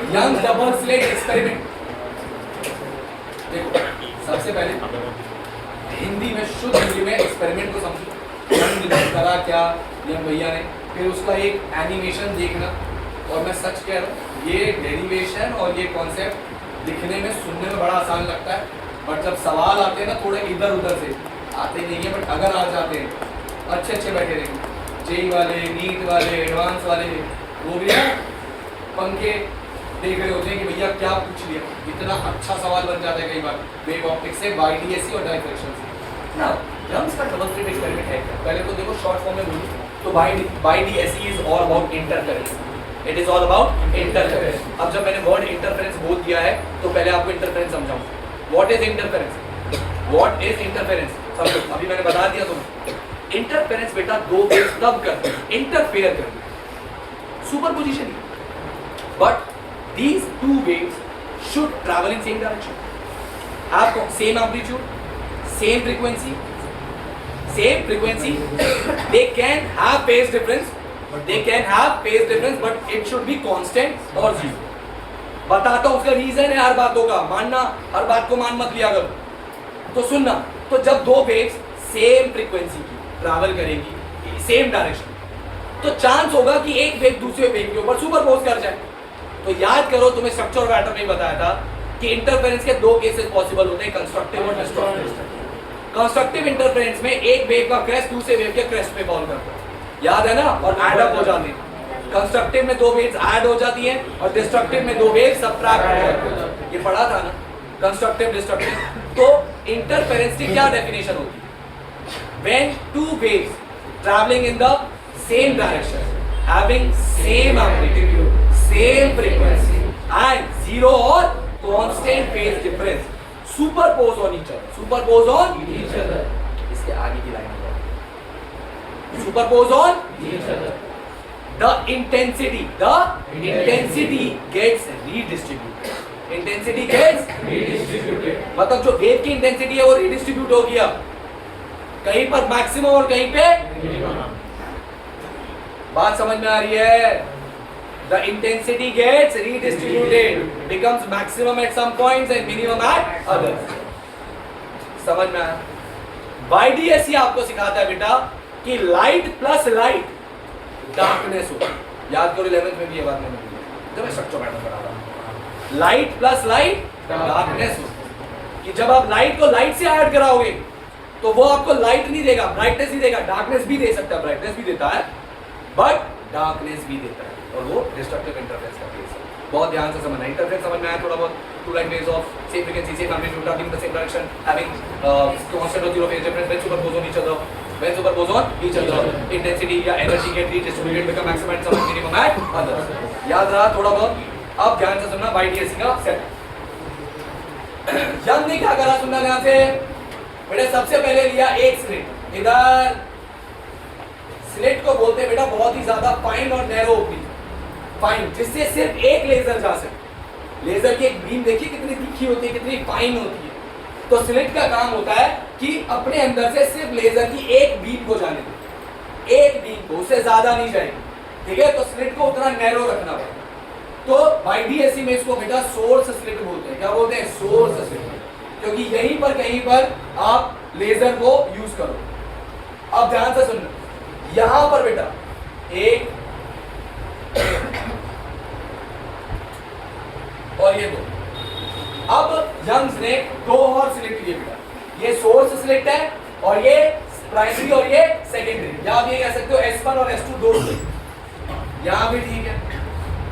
Young double slit experiment. देखो सबसे पहले हिंदी में, शुद्ध हिंदी में एक्सपेरिमेंट को समझो। यंग ने करा क्या, यंग भैया ने, फिर उसका एक एनिमेशन देखना। और मैं सच कह रहा हूँ, ये डेरिवेशन और ये कॉन्सेप्ट लिखने में सुनने में बड़ा आसान लगता है, बट जब सवाल आते हैं ना थोड़े इधर उधर से आते नहीं है, बट अगर आ जाते हैं अच्छे अच्छे बैठे रहेंगे, जेई वाले, नीट वाले, एडवांस वाले, वो भी ना पंखे देख रहे होते हैं कि भैया क्या पूछ लिया। इतना अच्छा सवाल बन जाता है कई बार वेव ऑप्टिक्स से, YDSE और डायफ्रैक्शन से ना। यंग्स का डबल स्लिट एक्सपेरिमेंट है क्या? पहले तो देखो शॉर्ट फॉर्म में बोलूं तो YDSE is all about interference. It is all about interference. अब जब मैंने वर्ड इंटरफेरेंस बोल दिया है तो पहले आपको इंटरफेरेंस समझाऊं। What is interference? What is interference? समझो, अभी मैंने बता दिया तुम्हें। इंटरफेरेंस बेटा दो वेव्स तब करते हैं, इंटरफेयर करते हैं, superposition. But these two waves should travel in same direction, have same amplitude, same frequency, they can have phase difference, but it should be constant or zero। बताता हूं उसका रीजन है हर बातों का, मानना हर बात को मान मत लिया करो। तो सुनना, तो जब दो वेव्स सेम फ्रीक्वेंसी की ट्रैवल करेगी सेम डायरेक्शन, तो चांस होगा कि एक वेव दूसरे वेव के ऊपर सुपरपोज कर जाए। तो याद करो, तुम्हें स्ट्रक्चर ऑफ एटम में बताया था कि इंटरफेरेंस के दो केसेस पॉसिबल होते हैं, कंस्ट्रक्टिव और डिस्ट्रक्टिव। कंस्ट्रक्टिव इंटरफेरेंस में एक वेव का क्रेस्ट दूसरे वेव के क्रेस्ट पे फॉल करता है, याद है ना, और ऐड अप हो जाते हैं। कंस्ट्रक्टिव में दो वेव्स ऐड हो जाती हैं और डिस्ट्रक्टिव में दो वेव्स सबट्रैक्ट हो जाती हैं। ये पढ़ा था ना, कंस्ट्रक्टिव डिस्ट्रक्टिव। तो इंटरफेरेंस की क्या डेफिनेशन होती है? When two waves travelling in the same direction, having same amplitude, same frequency and zero or constant phase difference, superpose on each other, इसके आगे की लाइन है, superpose on each other, the intensity gets redistributed, मतलब जो wave की intensity है वो redistribute हो गया, कहीं पर मैक्सिमम और कहीं पे मिनिमम। बात समझ में आ रही है? The intensity gets redistributed, becomes maximum at some points and minimum at others। समझ में आया? YDSE आपको सिखाता है बेटा कि लाइट प्लस लाइट डार्कनेस होगा। याद करो 11th में भी ये बात मैंने बोली, जब मैं स्ट्रक्चर पैटर्न बना रहा हूं, लाइट प्लस लाइट डार्कनेस होगा। कि जब आप लाइट को लाइट से ऐड कराओगे तो वो आपको लाइट नहीं देगा, ब्राइटनेस ही देगा। डार्कनेस भी दे सकता है, ब्राइटनेस भी देता है, बट डार्कनेस भी देता है, और वो डिस्ट्रक्टिव इंटरफेरेंस का केस है। बहुत ध्यान से समझना। इंटरफेरेंस समझ में आया थोड़ा बहुत? Two line waves of same frequency, same amplitude, travelling in the same direction, having constant और zero phase difference, when superpose on each other, intensity या energy get redistributed, become maximum at some minimum at others. याद रहा थोड़ा बहुत? अब ध्यान से सुनना YDSE का सेट। यंग ने क्या करा, सुनना ध्यान से बेटा। सबसे पहले लिया एक स्लिट, इधर स्लिट को बोलते हैं बेटा बहुत ही ज्यादा फाइन और नैरो ओपनिंग, फाइन, जिससे सिर्फ एक लेजर जा सके। लेजर की एक बीम देखिए कितनी तीखी होती है, कितनी फाइन होती है। तो स्लिट का काम होता है कि अपने अंदर से सिर्फ लेजर की एक बीम को जाने दे, एक बीम को, उससे ज्यादा नहीं जाएगी, ठीक है। तो स्लिट को उतना नैरो रखना पड़ेगा। तो YDSE में इसको बेटा सोर्स स्लिट बोलते हैं। क्या बोलते हैं? सोर्स स्लिट, क्योंकि यहीं पर कहीं पर आप लेजर को यूज करो। अब ध्यान से सुनना, यहां पर बेटा एक और ये दो। अब यंग्स ने दो और सिलेक्ट किए बेटा, ये सोर्स सिलेक्ट है और ये प्राइमरी और ये सेकेंडरी। या आप ये कह सकते हो S1 और S2 दो, यहां भी ठीक है।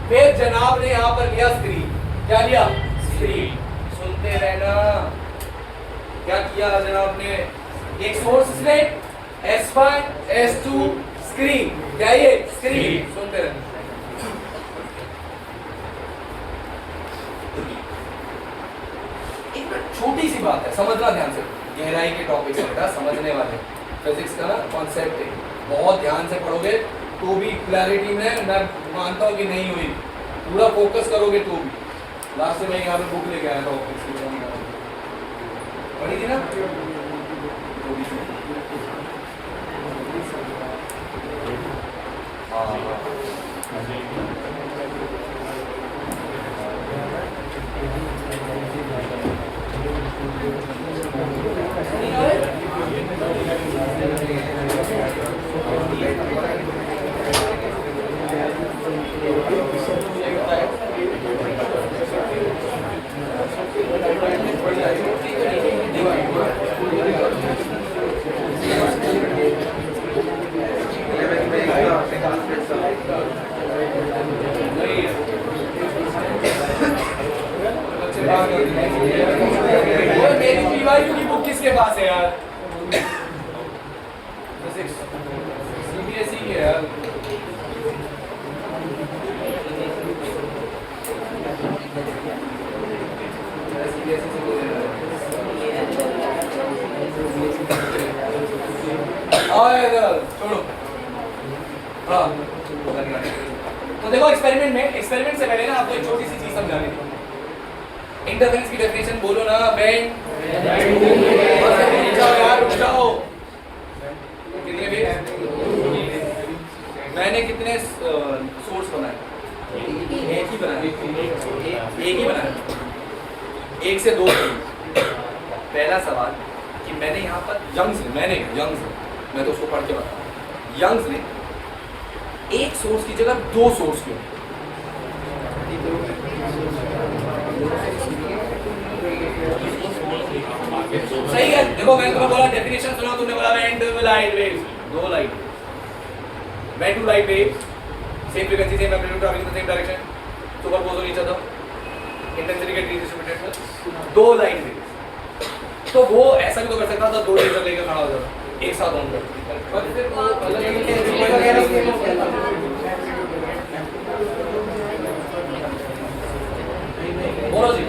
फिर जनाब ने यहां पर लिया स्क्रीन। क्या लिया? स्क्रीन। सुनते रहना, क्या किया जनाब ने? एक source select, S1 S2 screen. क्या ये? स्क्रीन। सुनते रहना। छोटी सी बात है, समझना ध्यान से, गहराई के टॉपिक है बेटा, समझने वाले। फिजिक्स का ना कॉन्सेप्ट है, बहुत ध्यान से पढ़ोगे तो भी क्लैरिटी में मैं मानता हूँ कि नहीं हुई, पूरा फोकस करोगे तो भी। लास्ट में मैं यहाँ पे बुक लेके आया था ऑफिस की, पढ़ी थी ना? मेरी पीवाईक्यू की बुक किसके पास है यार? सीबीएसई की है यार। छोड़ो। हाँ तो देखो एक्सपेरिमेंट से पहले ना आपको एक छोटी सी चीज समझानी थी। इंटरफेरेंस की डेफिनेशन बोलो ना बेंड। यार रुक जाओ। कितने भी मैंने कितने सोर्स बनाए? एक ही बनाया। एक से दो। पहला सवाल कि मैंने यहाँ पर यंग्स मैं तो उसको पढ़ के बता। यंग्स ने एक सोर्स की जगह दो सोर्स क्यों? सही है। देखो मैंने तुम्हें बोला डेफिनेशन सुना, तुमने बोला वेन टू लाइट वेव्स, दो light, when two light waves same frequency same amplitude travelling in the same direction superpose on each other, intensity get distributed, दो लाइट वेव्स। तो वो ऐसा भी तो कर सकता था, दो लेजर लेकर खड़ा हो जाता एक साथ ऑन कर, पर फिर वो बोलो जी।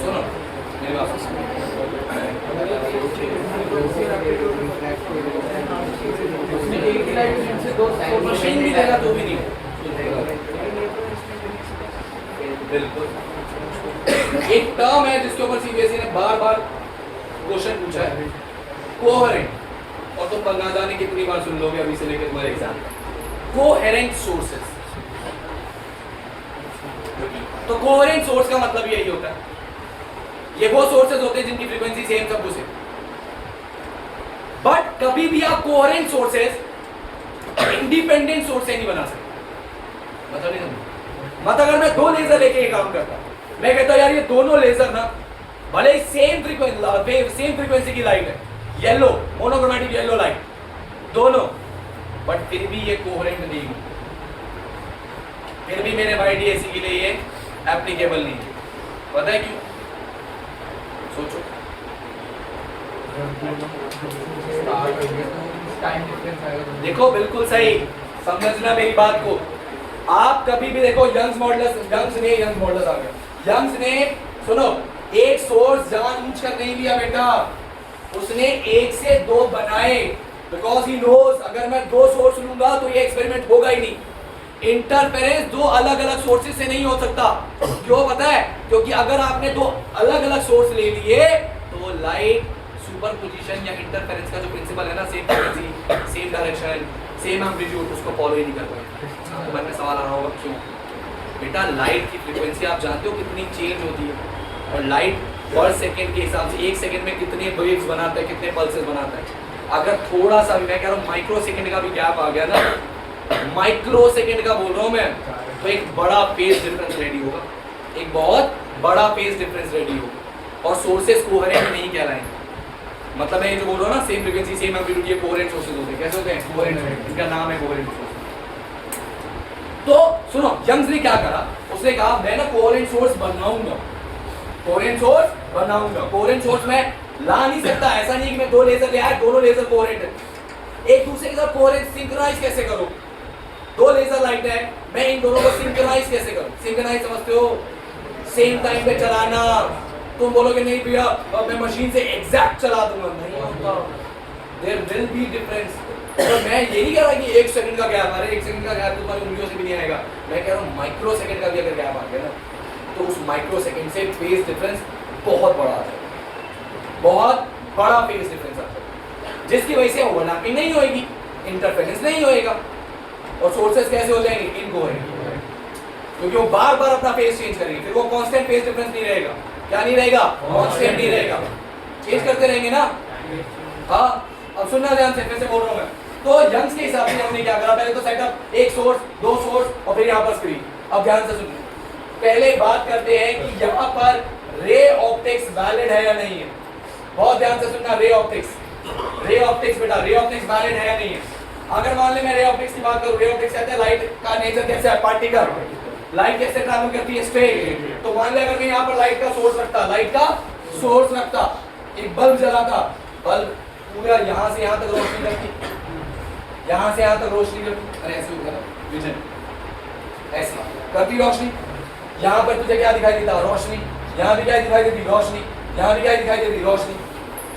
सुनो मेरी बात मशीन भी देगा तो भी नहीं बिल्कुल। एक टर्म है जिसके ऊपर सीबीएसई ने बार बार क्वेश्चन पूछा है, कोहेरेंट, और तुम ना जाने कितनी बार सुन लोगे अभी से लेकर तुम्हारे एग्जाम। Coherent sources. तो कोहेरेंट सोर्स का मतलब यही होता है, ये वो सोर्सेस होते हैं जिनकी फ्रीक्वेंसी सेम सब कुछ है। बट कभी भी आप कोहेरेंट सोर्सेस इंडिपेंडेंट सोर्स से नहीं बना सकते। मतलब नहीं समझ? मतलब अगर मैं दो लेजर लेके ये काम करता, मैं कहता यार ये दोनों लेजर ना भले ही सेम फ्रीक्वेंसी की लाइट है, येलो मोनोक्रोमैटिक येलो लाइट दोनों, बट फिर भी ये कोहेरेंट नहीं है, फिर भी मेरे भाई डीएससी के लिए ये एप्लीकेबल नहीं है। पता है क्यों? सोचो। देखो बिल्कुल सही समझना मेरी बात को। आप कभी भी देखो यंग्स मॉडल्स आ गया। यंग्स ने सुनो एक सोर्स जानबूझकर नहीं लिया बेटा, उसने एक से दो बनाए, बिकॉज ही नोज अगर मैं दो सोर्स लूंगा तो ये एक्सपेरिमेंट होगा ही नहीं। इंटरफेरेंस दो अलग अलग सोर्सेज से नहीं हो सकता। क्यों पता है? क्योंकि अगर आपने दो अलग अलग सोर्स ले लिए तो लाइट सुपरपोजिशन या इंटरफेरेंस का जो प्रिंसिपल है ना, same frequency same direction same amplitude, उसको फॉलो ही नहीं कर पाएंगे। तो मन में सवाल आ रहा होगा क्यों? बेटा लाइट की फ्रीक्वेंसी आप जानते हो कितनी चेंज होती है, और लाइट पर सेकेंड के हिसाब से एक सेकेंड में कितने वेव्स बनाता है, कितने पल्सेस बनाता है। अगर थोड़ा सा भी, मैं कह रहा हूँ माइक्रो सेकेंड का भी गैप आ गया ना, माइक्रो सेकेंड का बोल रहा हूँ मैं, तो एक बड़ा फेज डिफरेंस रेडी होगा, एक बहुत बड़ा फेज डिफरेंस रेडी होगा, और सोर्सेस कोहेरेंट नहीं कहलाएंगे। मतलब मैं ये जो बोल रहा हूँ ना, सेम फ्रीक्वेंसी सेम एम्पलीट्यूड, ये कोहेरेंट सोर्सेस होते हैं। कैसे होते हैं? कोहेरेंट, इनका नाम है कोहेरेंट सोर्स। तो सुनो यंग्स ने क्या करा, उसने कहा मैं ना कोहेरेंट सोर्स बनाऊंगा, कोहेरेंट सोर्स बनाऊंगा। कोहेरेंट सोर्स मैं ला नहीं सकता, ऐसा नहीं कि मैं दो लेजर ले आया दोनों लेजर कोहेरेंट है, एक दूसरे के साथ कोहेरेंट सिंक्रोनाइज कैसे करूं? दो लेजर लाइट है, मैं इन दोनों को सिंक्रोनाइज कैसे करूं? सिंक्रोनाइज समझते हो? सेम टाइम पे चलाना। तुम बोलोगे नहीं भैया मैं मशीन से एग्जैक्ट चला दूंगा, नहीं होता, देयर विल बी डिफरेंस। तो मैं ये नहीं कह रहा कि एक सेकंड का गैप, अरे एक सेकंड का गैप तुम्हारी उंगलियों से भी नहीं आएगा, मैं कह रहा हूँ माइक्रो सेकंड का भी अगर गैप आ गया ना, तो उस माइक्रो सेकंड से फेज डिफरेंस बहुत बड़ा आता है, बहुत बड़ा फेज डिफरेंस आता है, जिसकी वजह से ओवरलैपिंग नहीं होगी, इंटरफेरेंस नहीं होएगा, और सोर्सेस कैसे हो जाएंगे? इनकोहेरेंट। क्योंकि वो बार बार अपना फेज चेंज करेंगे, फिर वो कांस्टेंट फेज डिफरेंस नहीं रहेगा। क्या नहीं रहेगा? कांस्टेंट नहीं रहेगा, चेंज करते रहेंगे ना। हाँ, अब सुनना ध्यान से, फिर से बोल रहा हूं मैं। तो यंग्स के हिसाब से हमने क्या करा, पहले तो सेटअप एक सोर्स, दो सोर्स और फिर यहाँ पर स्क्रीन। अब ध्यान से सुनिए, पहले बात करते हैं कि यहाँ पर रे ऑप्टिक्स वैलिड है या नहीं है। बहुत ध्यान से सुनना, रे ऑप्टिक्स बेटा, रे ऑप्टिक्स वैलिड है या नहीं है। अगर मान ले मैं रे ऑप्टिक्स की बात करूं, रे ऑप्टिक्स कहते हैं लाइट का नेचर कैसे है, पार्टिकल। लाइट कैसे ट्रैवल करती है, स्ट्रेट। तो मान ले अगर मैं यहाँ पर लाइट का सोर्स रखता, एक बल्ब जलाता, बल्ब पूरा यहाँ से यहाँ तक रोशनी करती, यहाँ से यहाँ तक रोशनी करती, अरे ऐसे होगा विजन, ऐसे करती रोशनी। यहाँ पर तुझे क्या दिखाई देता, रोशनी। यहाँ भी क्या दिखाई देती, रोशनी। यहाँ भी क्या दिखाई देती, रोशनी।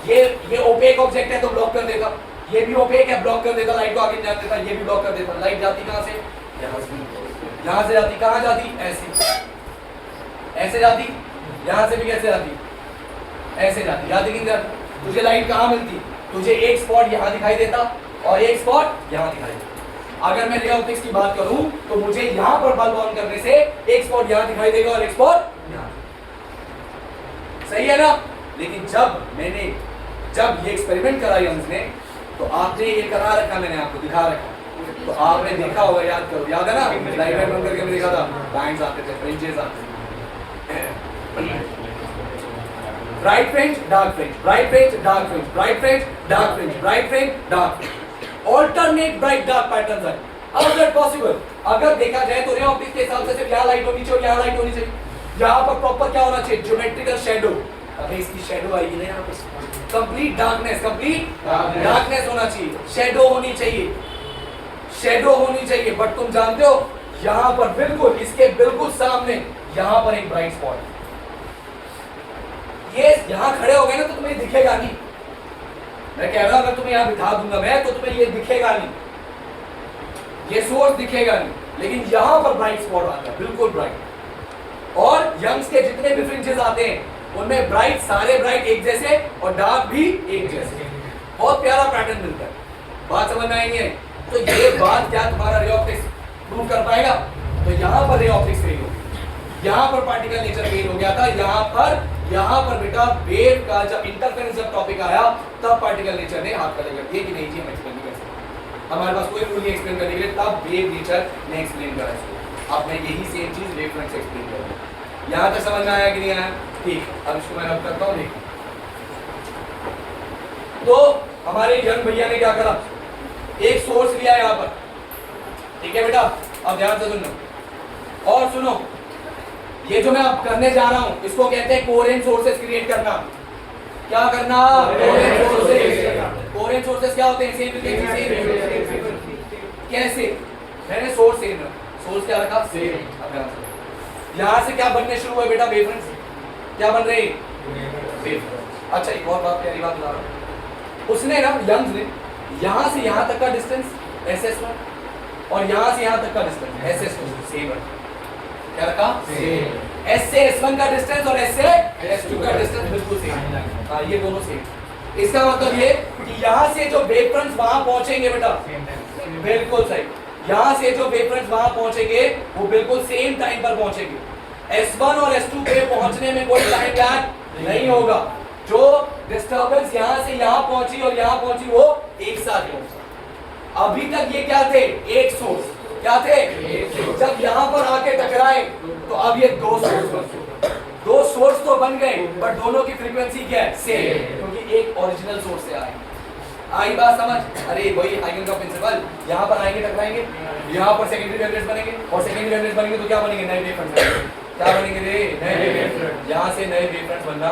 ये ओपेक ऑब्जेक्ट है तो ब्लॉक कर देगा, ये भी ओपेक है, ब्लॉक कर देता, लाइट को आगे जाने देता, ये भी ब्लॉक कर देता। लाइट जाती कहाँ से, यहाँ से जाती, कहाँ जाती, ऐसे जाती, यहाँ से भी कैसे जाती, ऐसे जाती कि नहीं जाती। तुझे लाइट कहाँ मिलती, तुझे एक स्पॉट यहाँ दिखाई देता और एक स्पॉट यहाँ दिखाई देता। अगर मैं रे ऑप्टिक्स की बात करूं तो मुझे यहाँ पर बल्ब ऑन करने से एक स्पॉट यहाँ दिखाई देगा और एक स्पॉट यहाँ। सही है ना। लेकिन जब ये एक्सपेरिमेंट करा यंग्स ने, तो आपने ये करा रखा, मैंने आपको दिखा रखा, तो आपने देखा होगा, याद करो, याद है ना, लाइट बंद करके मैं देखा था, बैंड्स आते थे, फ्रिंजेस आते थे, bright fringe, dark fringe, bright fringe, dark fringe, bright fringe, dark fringe, bright fringe, dark fringe, alternate bright dark patterns है। How is that possible? अगर देखा जाए तो रे ऑप्टिक्स के हिसाब से सिर्फ यहाँ लाइट होनी चाहिए और यहाँ लाइट होनी चाहिए। यहाँ पर प्रॉपर क्या होना चाहिए, ज्योमेट्रिकल शैडो। अबे इसकी शैडो आएगी ना यहाँ पर, कंप्लीट डार्कनेस होना चाहिए, शैडो होनी चाहिए। बट तुम जानते हो यहाँ पर बिल्कुल, इसके बिल्कुल सामने यहाँ पर एक ब्राइट स्पॉट। ये यहाँ खड़े हो गए ना तो तुम्हें दिखेगा नहीं, मैं कह रहा हूं अगर तुम्हें यहाँ बिठा दूंगा मैं तो तुम्हें ये दिखेगा नहीं, ये सोर्स दिखेगा नहीं, लेकिन यहाँ पर ब्राइट स्पॉट आता है, बिल्कुल ब्राइट। और यंग्स के जितने भी फ्रिंजेस आते हैं उनमें ब्राइट, सारे ब्राइट एक जैसे और डार्क भी एक जैसे, बहुत प्यारा पैटर्न मिलता है। बात समझ में आई नहीं है? तो ये बात क्या तुम्हारा रे ऑप्टिक्स प्रूव कर पाएगा? तो यहाँ पर रे ऑप्टिक्स फेल हो गई, यहाँ पर पार्टिकल नेचर फेल हो गया था, यहाँ पर बेटा वेव का जब इंटरफेरेंस जब टॉपिक आया तब पार्टिकल नेचर ने हाथ खड़े कर दिए कि नहीं जी हम एक्सप्लेन नहीं कर सकते, हमारे पास कोई रूल नहीं एक्सप्लेन करने के लिए, तब वेव नेचर ने एक्सप्लेन करा इसको। अब मैं यही सेम चीज वेव फ्रंट से एक्सप्लेन करूंगा। यहाँ तक समझ में आया कि नहीं आया? ठीक, अब इसको मैं रब करता हूँ। देख, तो हमारे यंग भैया ने क्या करा, एक सोर्स लिया यहाँ पर, ठीक है बेटा, अब ध्यान से सुनो और सुनो, ये जो मैं अब करने जा रहा हूं इसको कहते हैं कोहेरेंट सोर्सेस क्रिएट करना। क्या करना? कोहेरेंट सोर्सेस क्या होते हैं? सेम। कैसे? मैंने सोर्स सेम रखा, सोर्स क्या रखा? सेम। यहां से क्या बनने शुरू हुए बेटा? वेवफ्रंट्स। क्या बन रहे? वेवफ्रंट्स। अच्छा, एक और बात, प्यारी बात बता रहा हूं, उसने ना, यंग्स ने यहां से यहां तक का डिस्टेंस SS1 और यहां से यहां तक का डिस्टेंस SS2 सेम रखा। क्या रखा? सेम। S से S1 का डिस्टेंस और S से S2 का डिस्टेंस बिल्कुल सेम। हाँ, ये दोनों सेम। इसका मतलब ये कि यहाँ से जो वेवफ्रंट्स वहां पहुंचेंगे बेटा, बिल्कुल सही, यहाँ से जो वेवफ्रंट्स वहां पहुंचेंगे वो बिल्कुल सेम टाइम पर पहुंचेंगे। S1 और S2 पे पहुंचने में कोई टाइम लैग नहीं होगा। जो डिस्टर्बेंस यहाँ से यहाँ पहुंची और यहाँ पहुंची वो एक साथ पहुंचा। अभी तक ये क्या थे? एक सोर्स। क्या थे? जब यहाँ पर आके टकराए तो अब ये दो सोर्स तो बन गए, बट दोनों की फ्रीक्वेंसी क्या है? सेम, क्योंकि एक ओरिजिनल सोर्स से आए। आई बात समझ? अरे वही हाइगन का प्रिंसिपल, यहाँ पर आएंगे टकराएंगे, यहाँ पर सेकेंडरी वेवलेट्स बनेंगे और सेकेंडरी वेवलेट्स बनेंगे तो क्या बनेंगे? नए वेवफ्रंट्स। क्या बनेंगे रे? नए वेवफ्रंट्स। यहाँ से नए वेवफ्रंट्स बनना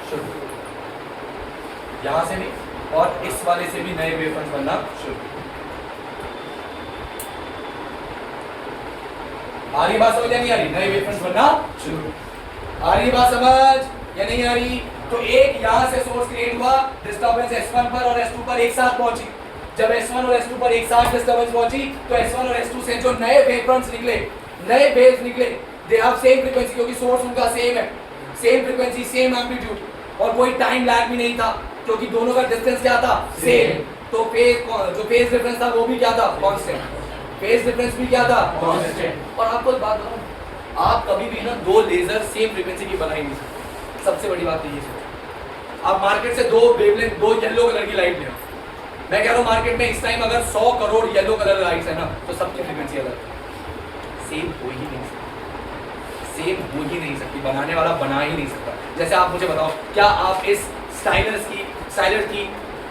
शुरू, यहाँ से भी और इस वाले से भी नए वेवफ्रंट्स बनना शुरू। आ रही बात समझ या नहीं आ रही? नए वेवफ्रंट्स बनना शुरू। आ रही बात समझ या नहीं आ रही? तो एक यहाँ से सोर्स क्रिएट हुआ, डिस्टर्बेंस S1 पर और S2 पर एक साथ पहुंची। जब S1 और S2 पर एक साथ डिस्टर्बेंस पहुंची तो S1 और S2 से जो नए वेवफ्रंट्स निकले, नए वेव्स निकले, दे हैव सेम फ्रीक्वेंसी, क्योंकि सोर्स उनका सेम है, सेम फ्रीक्वेंसी, सेम एम्पलीट्यूड, और कोई टाइम लैग भी नहीं था क्योंकि दोनों का डिस्टेंस क्या था? सेम। तो जो फेज डिफरेंस था वो भी क्या था? कांस्टेंट। फेज डिफरेंस भी क्या था? कांस्टेंट। और आपको एक बात बताऊं, आप कभी भी ना दो लेजर सेम फ्रीक्वेंसी की बना ही नहीं सकते। सबसे बड़ी बात तो ये सोचो, आप मार्केट से दो वेवलेंथ, दो येलो कलर की लाइट ले आओ, मैं कह रहा हूँ मार्केट में इस टाइम अगर 100 करोड़ येलो कलर लाइट्स है ना, तो सबकी फ्रीक्वेंसी अलग है, सेम हो ही नहीं सकती, सेम हो ही नहीं सकती, बनाने वाला बना ही नहीं सकता। जैसे आप मुझे बताओ, क्या आप इस स्टाइलर की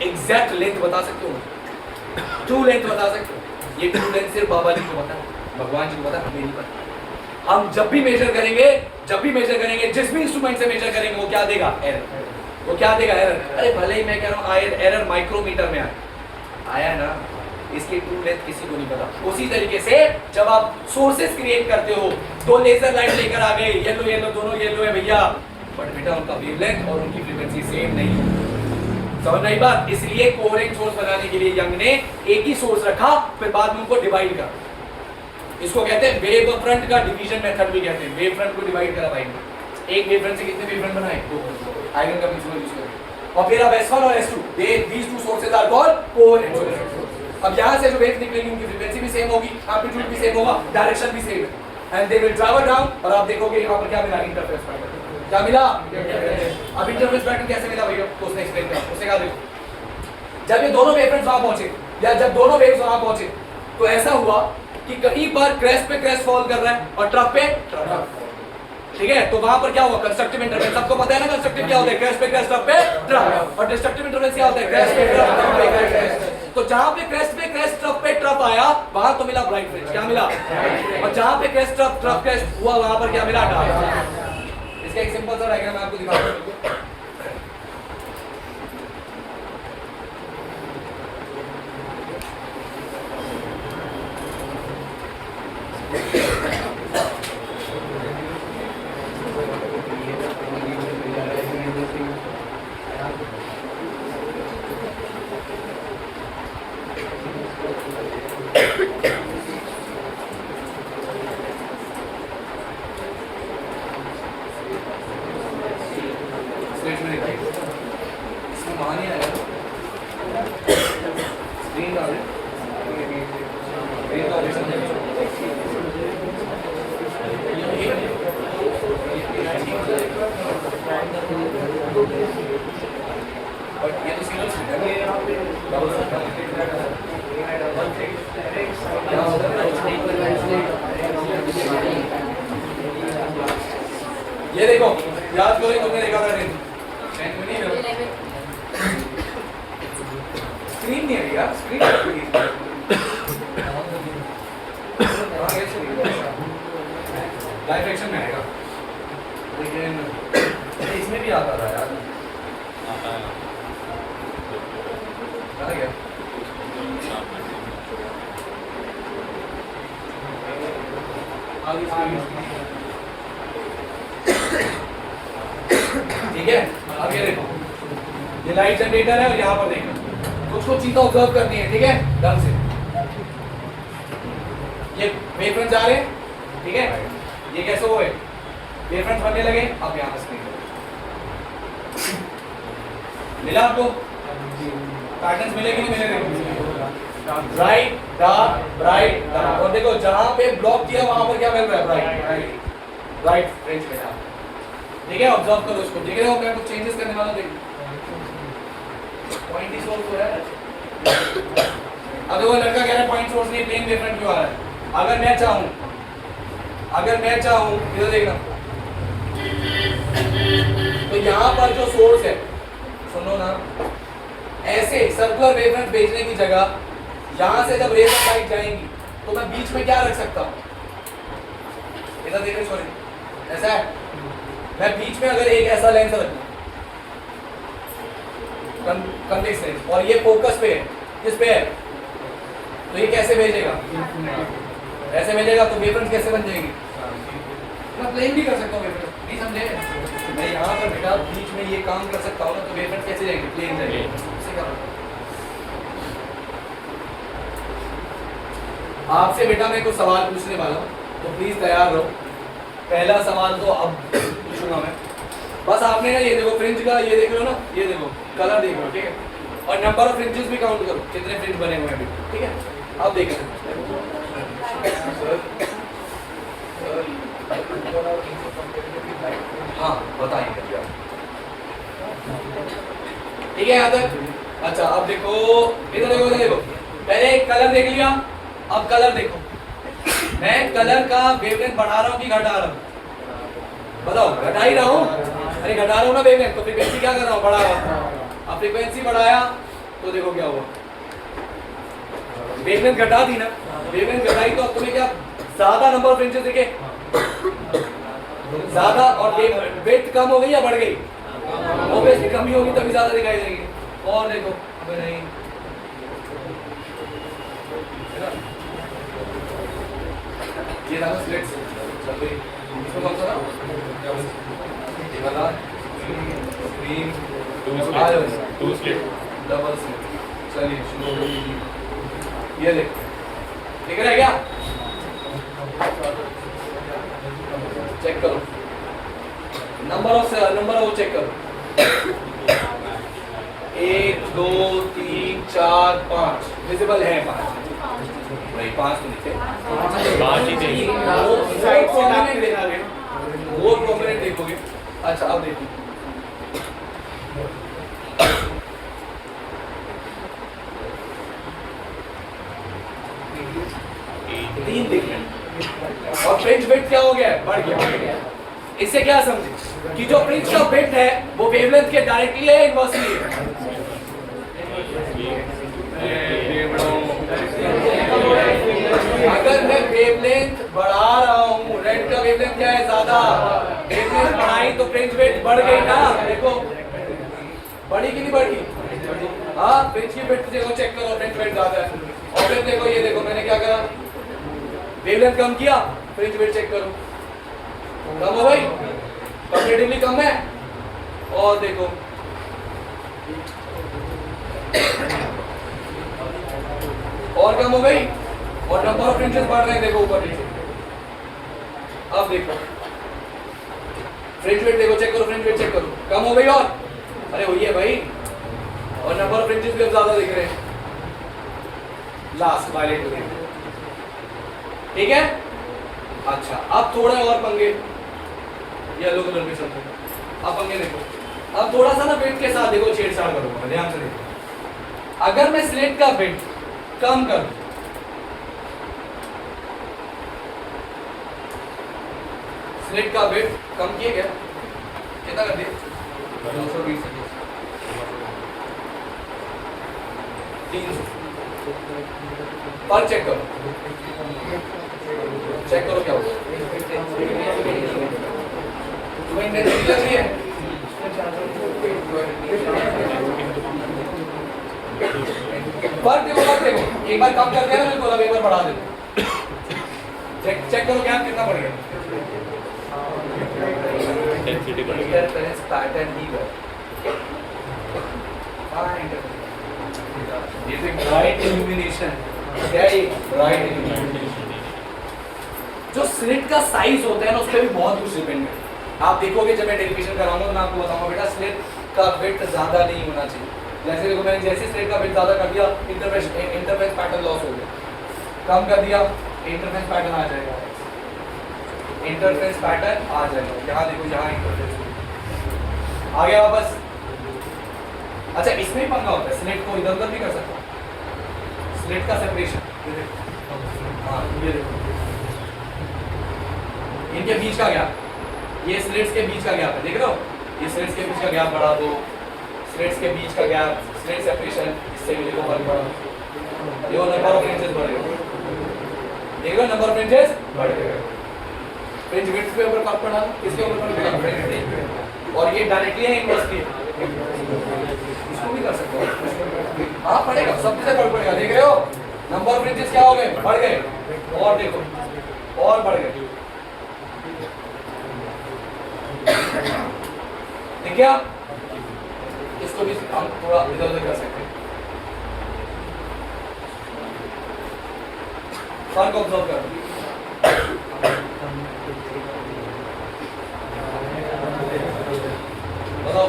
एग्जैक्ट लेंथ बता सकते हो? ट्रू लेंथ बता सकते हो? ये ट्रू लेंथ सिर्फ बाबा जी को पता है, भगवान जी को पता है, हमें नहीं पता। हम जब भी मेजर करेंगे, जिस भी इंस्ट्रूमेंट से मेजर करेंगे, वो क्या देगा? एरर। वो क्या देगा? एरर। अरे भले ही मैं कह रहा हूँ एरर माइक्रोमीटर में आया ना, इसकी ट्रू लेंथ किसी को नहीं पता। उसी तरीके से जब आप सोर्सेस क्रिएट करते हो, दो लेजर लाइट लेकर आ गए, येलो दोनों येलो है भैया, बट बेटा उनका वेवलेंथ और उनकी फ्रीक्वेंसी सेम नहीं है। समझ नहीं बात? इसलिए कोहेरेंट सोर्स बनाने के लिए यंग ने एक ही सोर्स रखा, फिर बाद में उनको डिवाइड कर, इसको कहते हैं वेव फ्रंट का डिवीजन मेथड भी कहते हैं। वेव फ्रंट को डिवाइड करा भाई, एक वेव फ्रंट से कितने वेव फ्रंट बनाए? दो। आइगन का प्रिंसिपल यूज करके, और फिर अब S1 और S2, these two sources are called coherent sources। अब यहाँ से जो वेव निकलेंगी उनकी फ्रीक्वेंसी भी सेम होगी, एम्पलीट्यूड भी सेम होगा, डायरेक्शन भी सेम है, and they will travel down. और आप देखोगे यहाँ पर क्या मिला? Interference pattern. क्या मिला? अब इंटरफेरेंस पैटर्न कैसे मिला भैया? तो उसने एक्सप्लेन किया, उसने कहा देखो, जब ये दोनों वेवफ्रंट्स वहां पहुंचे, या जब दोनों वेव्स वहां पहुंचे, तो ऐसा हुआ कि कहीं पर क्रेस्ट पे क्रेस्ट फॉल कर रहा है और ट्रफ पे ट्रफ। ठीक है, तो वहां पर क्या हुआ? Constructive interference. सबको पता है ना कंस्ट्रक्टिव क्या होता है? क्रेस्ट पे क्रेस्ट, ट्रफ पे ट्रफ। और डिस्ट्रक्टिव इंटरफेरेंस क्या होता है? क्रेस्ट पे ट्रफ, ट्रफ पे क्रेस्ट। तो जहां पे क्रेस्ट, ट्रफ पे ट्रफ आया, वहां तो मिला ब्राइट फ्रिंज। क्या मिला? और जहां पे क्रेस्ट, ट्रफ क्रेस्ट हुआ, वहां पर क्या मिला? डार्क। इसका एक सिंपल सा डायग्राम मैं आपको दिखाता हूं। ये देखो, याद करो तुमने देखा था स्क्रीन नहीं है यार, स्क्रीन लाइव एक्शन में आएगा, लेकिन इसमें भी आता था यार। आ गया ठीक है। अब ये देखो, ये लाइट जनरेटर है और यहाँ पर देखो कुछ कुछ चीजें ऑब्जर्व करनी है, ठीक है, ढंग से। ये वेवफ्रंट जा रहे हैं, ठीक है, ये कैसे हुए? वेवफ्रंट बनने लगे। अब यहाँ पर स्क्रीन मिला आपको? पैटर्न्स मिले कि नहीं मिले? देखो, ब्राइट डार्क, ब्राइट डार्क। और देखो जहां पे ब्लॉक किया वहां पर क्या मिल रहा है? ब्राइट ब्राइट फ्रिंज में। ठीक है, ऑब्जर्व करो इसको। देख रहे हो मैं कुछ चेंजेस करने वाला हूं। देखो पॉइंट ही सोर्स हो रहा है। अब वो लड़का कह रहा है पॉइंट सोर्स नहीं, प्लेन वेवफ्रंट क्यों आ रहा है? अगर मैं चाहूं इधर देखना, तो यहाँ पर जो सोर्स है, सुनो ना, ऐसे सर्कुलर वेवफ्रंट भेजने की जगह यहां से जब रेज ऑफ लाइट जाएंगी तो मैं बीच में क्या रख सकता हूं? इधर देखो, सॉरी ऐसा है, मैं बीच में अगर एक ऐसा लेंस रखूं कन्वेक्स लेंस, और ये फोकस पे है, किस पे है? तो ये कैसे भेजेगा? ऐसे भेजेगा। तो वेवफ्रंट कैसे बन जाएगी? मैं प्लेन भी कर सकता हूँ वेवफ्रंट, नहीं समझे? मैं यहाँ पर बेटा बीच में ये काम कर सकता हूँ ना, तो वेवफ्रंट कैसे जाएंगे? प्लेन जाएंगे। आपसे बेटा मैं कुछ सवाल पूछने वाला हूँ, तो प्लीज तैयार रहो। पहला सवाल तो अब पूछूंगा मैं, बस आपने ना ये देखो फ्रिंज का, ये देख रहे हो ना, ये देखो कलर देख रहे हो, ठीक है, और नंबर ऑफ फ्रिंजेस भी काउंट करो, कितने फ्रिंज बने हुए हैं अभी, ठीक है। अब देखो हाँ बताइए भैया, ठीक है यहाँ तक। अच्छा अब देखो इधर देखो, इधर देखो, पहले कलर देख लिया, अब कलर देखो। मैं कलर का वेवलेंथ बढ़ा रहा हूँ कि घटा रहा हूँ? बताओ, घटा ही रहा हूँ। अरे घटा रहा हूँ ना वेवलेंथ, तो फ्रीक्वेंसी क्या कर रहा हूँ? बढ़ा रहा हूँ। अब फ्रीक्वेंसी बढ़ाया तो देखो क्या हुआ, वेवलेंथ घटा दी ना, वेवलेंथ घटाई तो अब तुम्हें क्या ज्यादा नंबर ऑफ फ्रिंजेस दिखे? ज्यादा। और विड्थ कम हो गई या बढ़ गई? ऑब्वियसली कम ही होगी तभी ज्यादा दिखाई देगी। और देखो अबे नहीं, ये था स्लिट्स, चल भाई इसको कौन सा था? ये वाला screen two slit double slit. चलिए शुरू हो गई। ये देख, दिख रहा है क्या? चेक करो नंबर ऑफ चेक करो, 1 2 3 4 5 विजिबल है। 5 नहीं, 5 तो नीचे, 5 ही चाहिए। वो कॉम्पोनेंट देखोगे। अच्छा अब देखो, तीन दिख रहे हैं और फ्रिंज विड्थ क्या हो गया? बढ़ गया। इससे क्या समझे कि जो फ्रिंज का विड्थ है वो वेवलेंथ के डायरेक्टली है, इनवर्सली है? अगर मैं वेवलेंथ बढ़ा रहा हूँ, रेड का वेवलेंथ क्या है? ज्यादा। वेवलेंथ बढ़ाई तो फ्रिंज विड्थ बढ़ गई ना। देखो बढ़ी कि नहीं बढ़ी? हाँ, फ्रिंज की विड्थ देखो, चेक करो, फ्रिंज विड्थ ज्यादा है। और फिर देखो, ये देखो मैंने क्या करा, वेवलेंथ कम किया, फ्रिंज विड्थ चेक करो, कम हो गई, कंपैरेटिवली कम है। और देखो और कम हो गई, और नंबर ऑफ फ्रिंजेस बढ़ रहे हैं, देखो ऊपर नीचे। अब देखो फ्रिंज विड्थ देखो, चेक करो, फ्रिंज विड्थ चेक करो, कम हो गई। और अरे वही है भाई, और नंबर ऑफ फ्रिंजेस भी अब ज्यादा दिख रहे हैं। लास्ट वायलेट हो गया, ठीक है। अच्छा अब थोड़ा और पंगे, येलो कलर में चलते हैं। अब पंगे देखो, अब थोड़ा सा ना वेट के साथ देखो, छेड़छाड़ करूंगा, ध्यान से देखो। अगर मैं स्लेट का वेट कम कर दूं, स्लेट का वेट कम किए क्या? कितना कर दिए? 220 से 300। पर चेक करो, चेक करो क्या होगा। तुम्हें इंटेंसिटी लग रही है? फर्क देखो, फर्क देखो। एक बार कम कर दिया ना बिल्कुल, अब एक बार बढ़ा दे, चेक करो क्या कितना बढ़ गया। इंटेंसिटी बढ़ गई, इंटरफेरेंस पैटर्न ही है। ये ब्राइट इल्यूमिनेशन, क्या है? Bright illumination. जो स्लिट का साइज होता है ना, उस पर भी बहुत कुछ डिपेंड है। आप देखोगे जब मैं डेरिवेशन कराऊंगा तो मैं आपको बताऊंगा, बेटा स्लिट का विड्थ ज्यादा नहीं होना चाहिए। जैसे देखो, मैंने जैसे स्लिट का विड्थ ज्यादा कर दिया, इंटरफेरेंस पैटर्न लॉस हो गया। कम कर दिया, इंटरफेरेंस पैटर्न आ जाएगा, इंटरफेरेंस पैटर्न आ जाएगा। यहाँ देखो, यहाँ इंटरफेरेंस आ गया वापस। अच्छा इसमें ही पंगा होता है, स्लिट को इधर उधर भी कर सकता हूँ, स्लिट का सेपरेशन। हाँ ये देखो, इनके बीच का गैप, ये स्लिट्स के बीच का गैप है, देख रहे हो? ये स्लिट्स के बीच का गैप बढ़ा दो, स्लिट्स के बीच का गैप, स्लिट सेपरेशन, इससे भी देखो फर्क पड़ा। ये नंबर ऑफ फ्रिंजेस बढ़ेगा, देख रहे हो? नंबर ऑफ फ्रिंजेस बढ़ गए। फ्रिंज विड्थ के ऊपर फर्क पड़ा, किसके ऊपर फर्क पड़ा? और ये डायरेक्टली है, इनवर्सली है, इसको भी कर सकते हो। हाँ पड़ेगा, सबसे फर्क पड़ेगा, देख रहे हो? नंबर ऑफ फ्रिंजेस क्या हो गए? बढ़ गए। और देखो, और बढ़ गए, ठीक है? इसको भी हम थोड़ा इधर उधर कर सकते हैं, फर्क ऑब्जर्व करो। बताओ,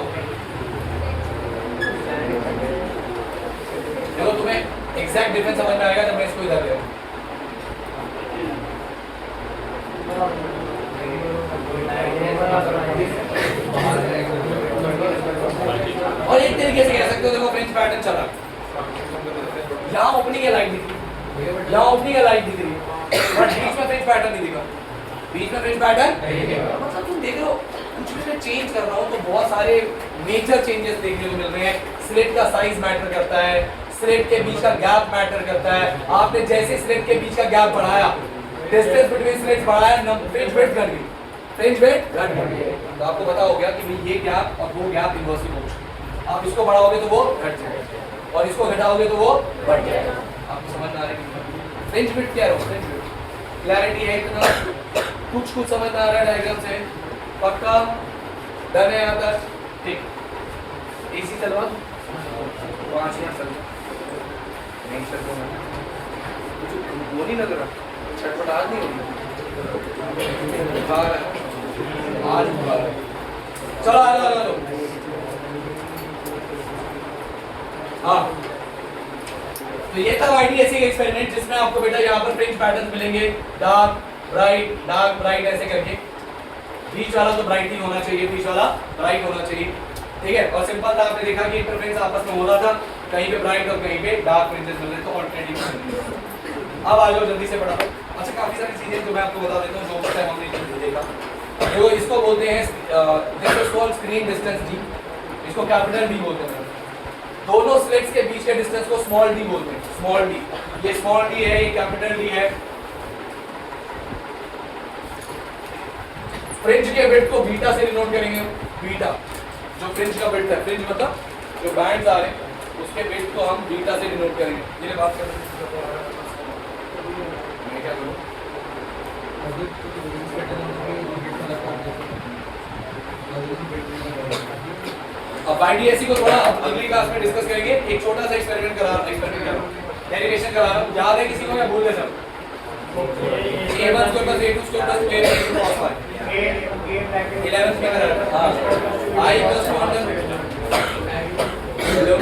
देखो तुम्हें एग्जैक्ट डिफरेंस समझ में आएगा जब मैं इसको इधर ले आऊं। यहाँ ओपनिंग है लाइट दिख रही है, बट बीच में फ्रिंज पैटर्न नहीं दिखा, बीच में फ्रिंज पैटर्न मतलब तुम देख रहे हो कुछ भी मैं चेंज कर रहा हूँ तो बहुत सारे मेजर चेंजेस देखने को मिल रहे हैं। स्लिट का साइज मैटर करता है, स्लिट के बीच का गैप मैटर करता है। आपने जैसे स्लिट के बीच का गैप बढ़ाया, डिस्टेंस बिटवीन स्लिट्स बढ़ाया, फ्रिंज विड्थ घट गई, फ्रिंज विड्थ घट गई, तो आपको पता हो गया कि भाई ये गैप और वो गैप इनवर्सली प्रोपोर्शनल। आप इसको बढ़ाओगे तो वो घट जाएगा और इसको घटाओगे तो वो बढ़ जाएगा। आपको समझ में आ रहा है फ्रिंज विड्थ क्या है? फ्रिंज विड्थ क्लैरिटी है इतना? कुछ समझ में आ रहा है डायग्राम से? पक्का डन है यहाँ तक? ठीक, एसी चलवा 5 मिनट चल नहीं चल तो कुछ वो नहीं लग रहा, छटपटाहट नहीं होगी, बुखार है आज, बुखार है। चलो आ जाओ हाँ, तो ये था आईडीएससी का एक्सपेरिमेंट जिसमें आपको बेटा यहाँ पर फ्रिंज पैटर्न मिलेंगे, डार्क ब्राइट ऐसे करके। बीच वाला तो ब्राइट ही होना चाहिए, बीच वाला ब्राइट होना चाहिए, ठीक है। और सिंपल था, आपने देखा कि इंटरफ्रेंस आपस में हो रहा था, कहीं पे ब्राइट और कहीं पे डार्क फ्रिंजेस मिल रहे, तो ऑल्टरनेटिव। अब आ जाओ जल्दी से फटाफट। अच्छा, काफी सारी चीजें जो मैं आपको बता देता हूँ जो पता है हमने देखा, जो इसको बोलते हैं this is called screen distance D, इसको कैपिटल डी बोलते हैं। दोनों स्लिट्स के बीच के डिस्टेंस को स्मॉल डी बोलते हैं, स्मॉल डी। ये स्मॉल डी है, ये कैपिटल डी है। फ्रिंज के विड्थ को बीटा से डिनोट करेंगे, बीटा जो फ्रिंज का विड्थ है, फ्रिंज मतलब जो बैंड्स आ रहे हैं उसके विड्थ को हम बीटा से डिनोट करेंगे। ये बात कर मैं क्या करूं? अब आईडीएससी को थोड़ा अगली क्लास में डिस्कस करेंगे। एक छोटा सा एक्सपेरिमेंट करा डेरिवेशन करा रहा हूं, याद है किसी को? मैं भूल गया सब। a1 square plus a2 square plus a a2 cos y 11th में करा था। हां, i equals to under hello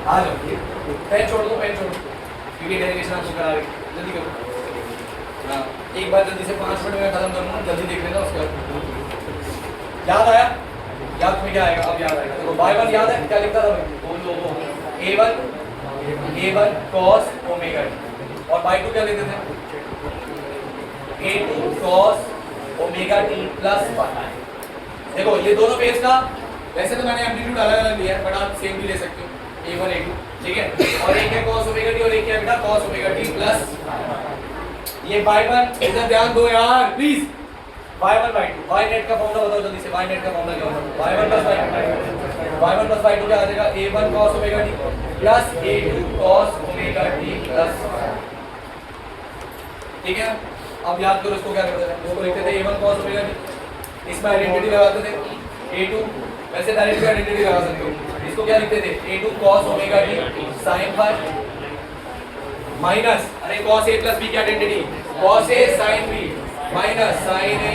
आ जाओ, पेन छोड़ दो, पेन छोड़ दो, क्योंकि डेरिवेशन आपको करा रही है, जल्दी करो। हाँ, एक बार जल्दी से 5 मिनट में खत्म करूँगा, जल्दी देख लेना। उसके बाद याद आया? याद तुम्हें क्या आएगा? अब याद आएगा। देखो y1 याद है क्या लिखता था मैं? a1 cos ओमेगा t, और y2 क्या लेते थे? a2 cos omega t plus 1। देखो ये दोनों पेज का वैसे तो मैंने एम्पलीट्यूड अलग अलग लिया है, बट आप सेम भी ले सकते हो, a1 a2, ठीक है। और एक है cos ओमेगा t और एक है बेटा cos ओमेगा t प्लस। ये y1 इधर ध्यान दो यार please, y1 y2, y net का फॉर्मूला बताओ जल्दी से। y नेट का फॉर्मूला क्या होता है? y1 प्लस y2 क्या आ जाएगा? a1 cos omega t plus a2 cos omega t plus, ठीक है। अब याद करो इसको क्या करते थे? इसको लिखते थे a1 cos ओमेगा t, इसमें आइडेंटिटी लगाते थे a2, वैसे डायरेक्ट आइडेंटिटी लगा सकते हो। इसको क्या लिखते थे? a2 cos omega t sin phi minus, अरे cos a प्लस b की identity cos a sin b minus sin a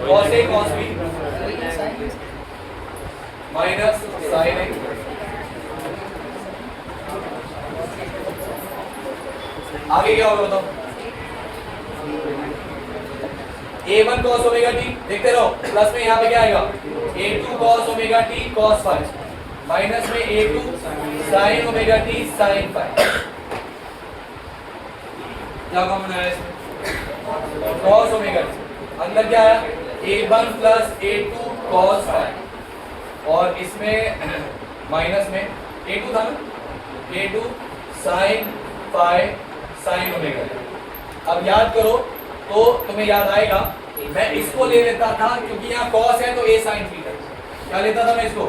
cos a cos b minus sin a। आगे क्या होगा बताओ? a1 cos ओमेगा t, देखते रहो, प्लस में यहाँ पे क्या आएगा? a2 cos omega t cos phi minus में a2 sin omega t sin phi। क्या कॉमन आया इसमें? cos ओमेगा t, अंदर क्या आया? a1 plus a2 cos phi, और इसमें माइनस में a2 था ना, a2 sin phi sin omega. अब याद करो तो तुम्हें याद आएगा, मैं इसको ले लेता था क्योंकि यहाँ cos है तो a sin थीटा, क्या लेता था मैं इसको?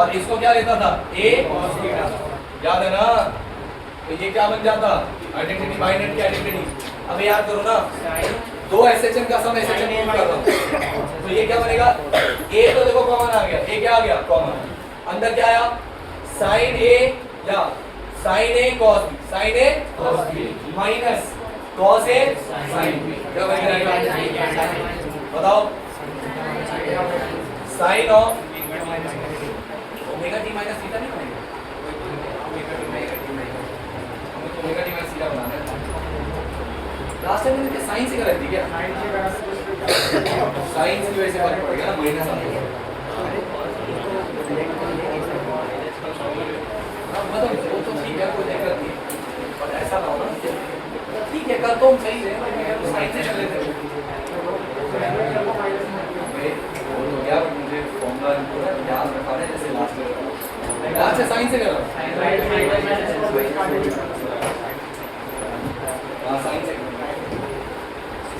और इसको क्या लेता था? a cos थीटा, याद है ना? तो ये क्या बन जाता? आइडेंटिटी बाय नेट की आइडेंटिटी। अब याद करो ना, दो एसएचएन का सम एसएचएन प्रूव कर रहा हूं, तो ये क्या बनेगा, ए तो देखो कॉमन आ गया, ए क्या आ गया कॉमन, अंदर क्या आया sin a या sin a cos b, sin a cos b minus cos a sin b, क्या बनेगा बताओ, sin of omega T minus theta नहीं बनेगा, ओमेगा टी माइनस थीटा बनाना है। लास्ट टाइम मैंने साइन से करा थी क्या, साइन की वजह से फर्क पड़ गया ना, माइनस आ गया, मतलब वो तो ठीक है कोई दिक्कत नहीं, पर ऐसा ना हो ना, ठीक है कर तो हम सही है, मैं साइन से कर लेते हैं यार, मुझे फॉर्मूला याद रखा है जैसे लास्ट से साइन से करो, हाँ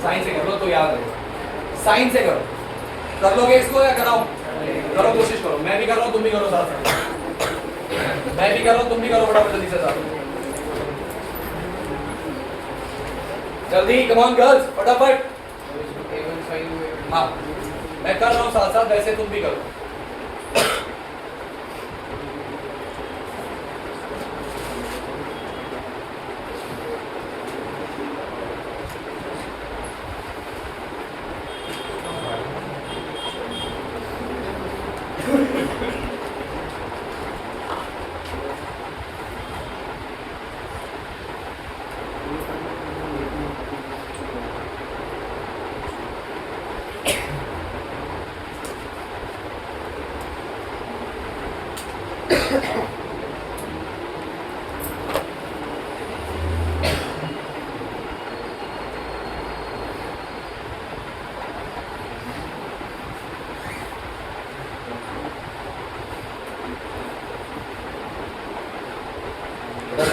साइन से कर लो तो याद है, साइन से करो, कर लोगे इसको या कराओ, करो कोशिश करो, मैं भी कर रहा हूँ तुम भी करो साथ साथ, मैं भी कर रहा हूँ तुम भी करो फटाफट जल्दी से साथ, जल्दी कम ऑन गर्ल्स फटाफट, हाँ मैं कर रहा हूँ साथ साथ, वैसे तुम भी करो।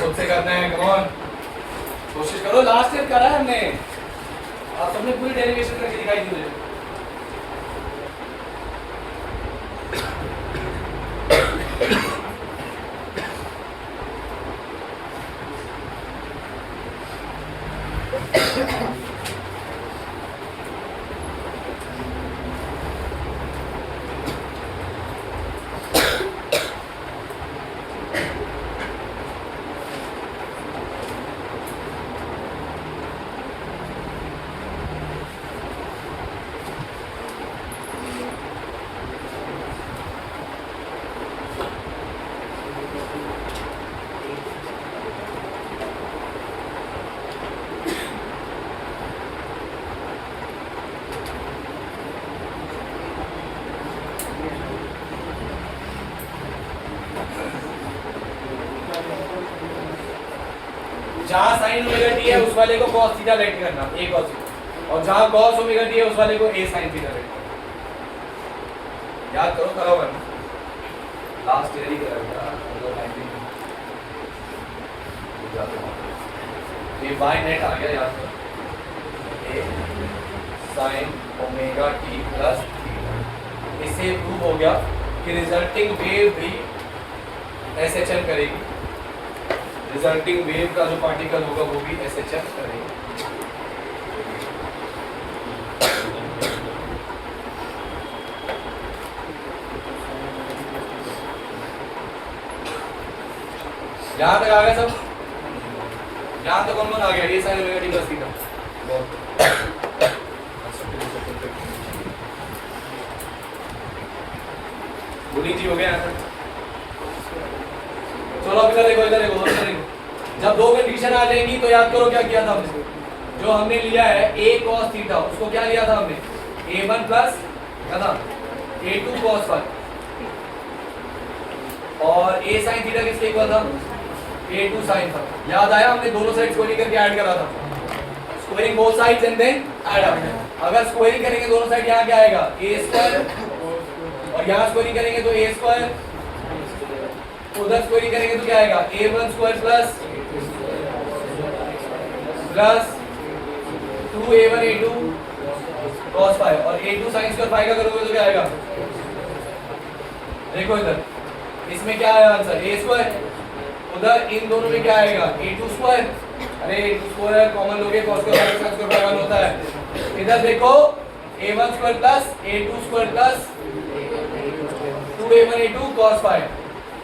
खुद से करना है, कम ऑन कोशिश करो, लास्ट ईयर करा है हमने, आप सबने पूरी डेरिवेशन करके दिखाई दी मुझे। जहां sin ओमेगा t है उस वाले को cos थीटा लेट करना, a cos थीटा, और जहां cos ओमेगा t है उस वाले को a sin थीटा लेट करना। याद करो, करो वरना लास्ट ईयर ही करा था, वो टाइम भी ये बाय नेट आ गया, याद करो a sin omega t plus theta, इससे प्रूव हो गया कि रिजल्टिंग वेव भी एसएचएन करेगी, रिजल्टिंग वेव का जो पार्टिकल होगा वो भी एसएचएन करेगा। यहां तक आ गया सब, यहां तक कौन आ गया, ये sine omega T plus theta, बोली जी हो गया आंसर। चलो अब इधर देखो, इधर देखो, इधर देखो, जब दो कंडीशन आ जाएंगी तो याद करो क्या किया था हमने, जो हमने लिया है a cos थीटा, उसको क्या लिया था हमने, a1 प्लस क्या था a2 cos फाई, और a sin थीटा किसके इक्वल था, a2 sin था। याद आया, हमने दोनों साइड स्क्वायरिंग करके ऐड करा था, squaring both sides and then add up. अगर स्क्वायरिंग करेंगे दोनों साइड, यहाँ क्या आएगा a स्क्वायर, और यहाँ स्क्वायरिंग करेंगे तो a स्क्वायर, उधर स्क्वायरिंग करेंगे तो क्या आएगा a1 square plus 2a1 a2 cos phi, और a2 sin स्क्वायर फाई का करोगे तो क्या आएगा, देखो इधर इसमें क्या आया आंसर a स्क्वायर, उधर इन दोनों में क्या आएगा a2 स्क्वायर, अरे a2 स्क्वायर कॉमन लोगे cos स्क्वायर sin स्क्वायर 1 होता है। इधर देखो a1 square plus a2 square plus 2a1 a2 cos phi.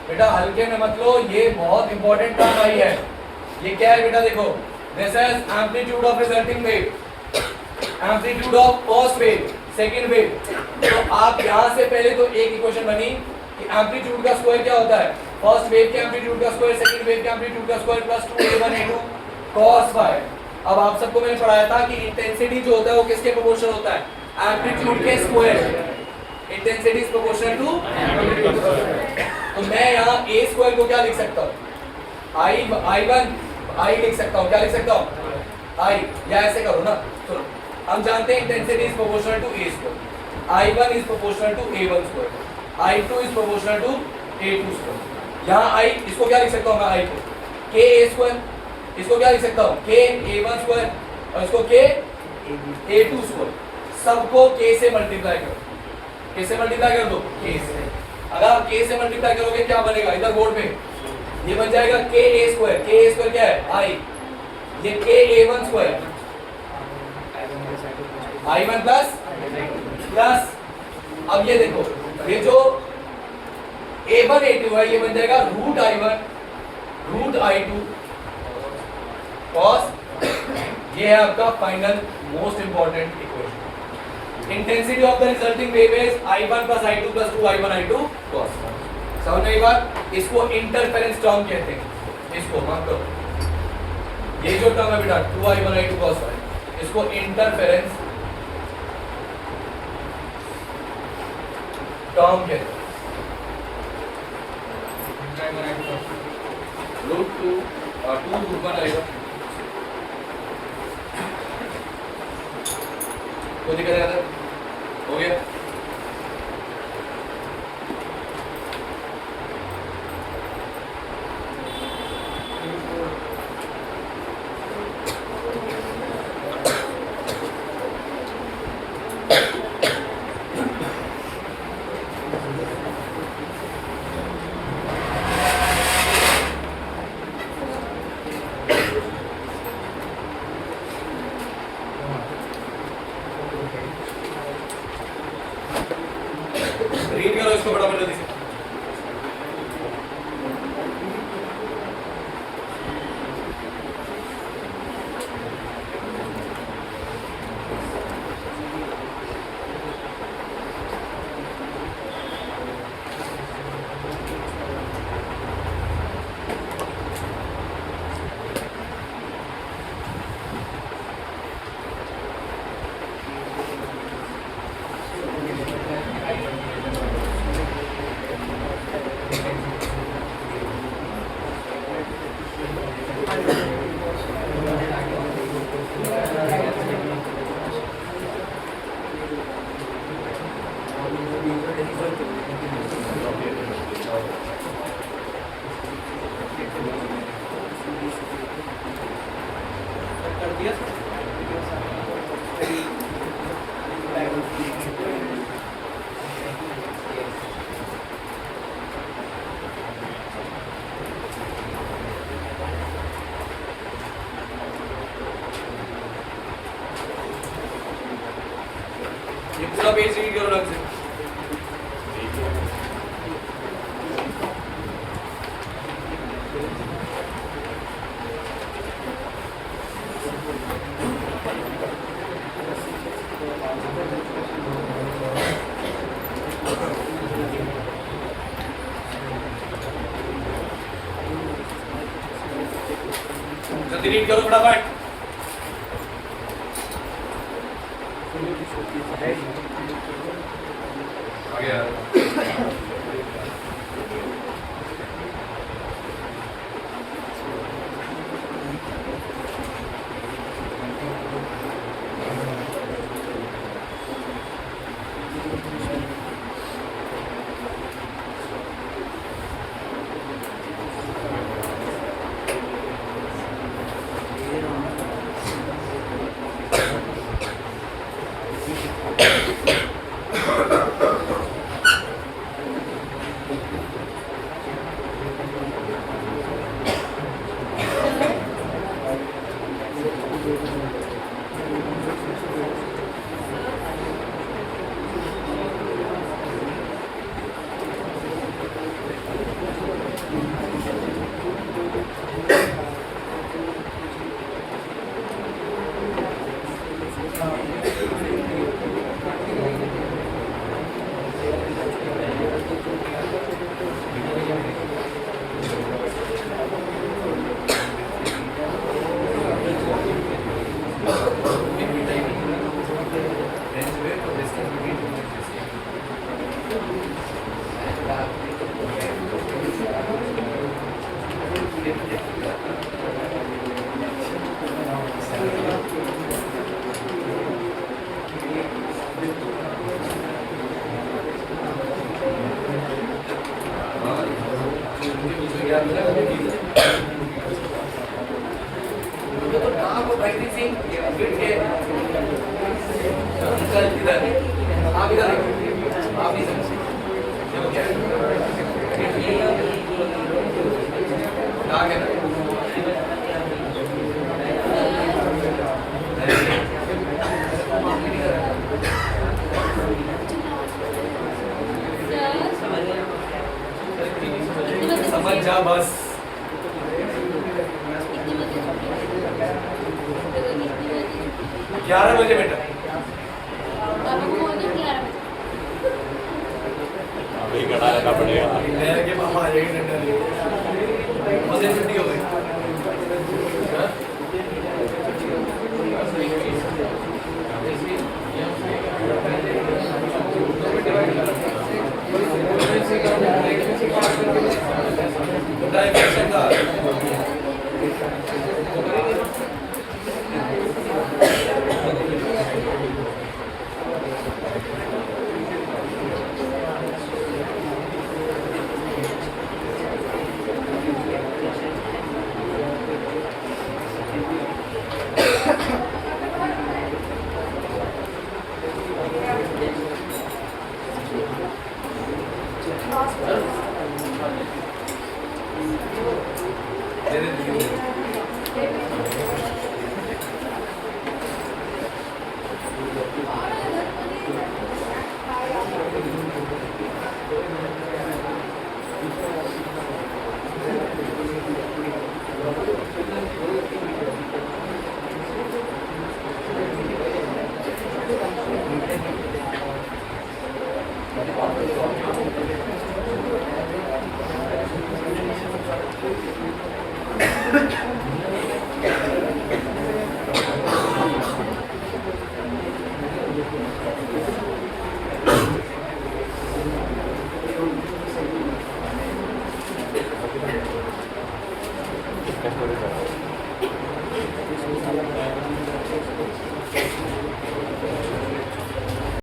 बेटा हल्के में मत लो, ये बहुत इंपॉर्टेंट टर्म आई है। ये क्या है बेटा, देखो this is amplitude of resulting wave, amplitude of first wave, second wave. तो आप यहां से पहले तो एक इक्वेशन बनी कि एम्पलीट्यूड का स्क्वायर क्या होता है, फर्स्ट वेव के एम्पलीट्यूड का स्क्वायर, सेकंड वेव के एम्पलीट्यूड का square plus 2a1 a2 cos phi. अब आप सबको मैंने पढ़ाया था कि इंटेंसिटी जो होता है वो किसके प्रोपोर्शनल होता है, एम्पलीट्यूड के square. Intensity is proportional to amplitude. तो मैं यहाँ a स्क्वायर को क्या लिख सकता हूँ, i1 i लिख सकता हूँ, क्या लिख सकता हूँ i, या ऐसे करो ना, सुनो हम जानते हैं intensity is proportional to a square, i1 is proportional to a1 square, i2 is proportional to a2 square. यहाँ i इसको क्या लिख सकता हूँ मैं, i को k a स्क्वायर, इसको क्या लिख सकता हूँ k a1 स्क्वायर, और इसको k a2 स्क्वायर। सबको k से मल्टीप्लाई करो, k से मल्टीप्लाई कर दो k से। अगर आप k से मल्टीप्लाई करोगे क्या बनेगा, इधर बोर्ड पे ये बन जाएगा k a स्क्वायर क्या है i, ये k a1 square i1 plus plus, अब ये देखो ये जो a1 a2 है ये बन जाएगा root i1 root i2 cos, ये है आपका final most important equation. Intensity of the resulting wave is i1 plus i2 plus 2i1 i2 cos। समझ में आई बात, इसको इंटरफेरेंस टर्म कहते हैं, इसको मार्क करो। ये जो टर्म है बेटा 2i1 i2 cos फाई, इसको इंटरफेरेंस टर्म कहते हैं। रूट 2 और 2 रूट 1 आएगा, कोई दिक्कत है? हो गया। रीड करो इसको फटाफट जल्दी से। ये पूरा पेज रीड करो ढंग से। जल्दी रीड करो फटाफट। आ गया। तो कहाँ को प्रैक्टिसिंग चल इधर आप इधर आप नहीं समझे देखो क्या कहाँ क्या समझ जा बस 11 बजे बेटा अभी खड़ा रहना पड़ेगा। मेरे के मामा आ जाएंगे मजे छुट्टी हो गई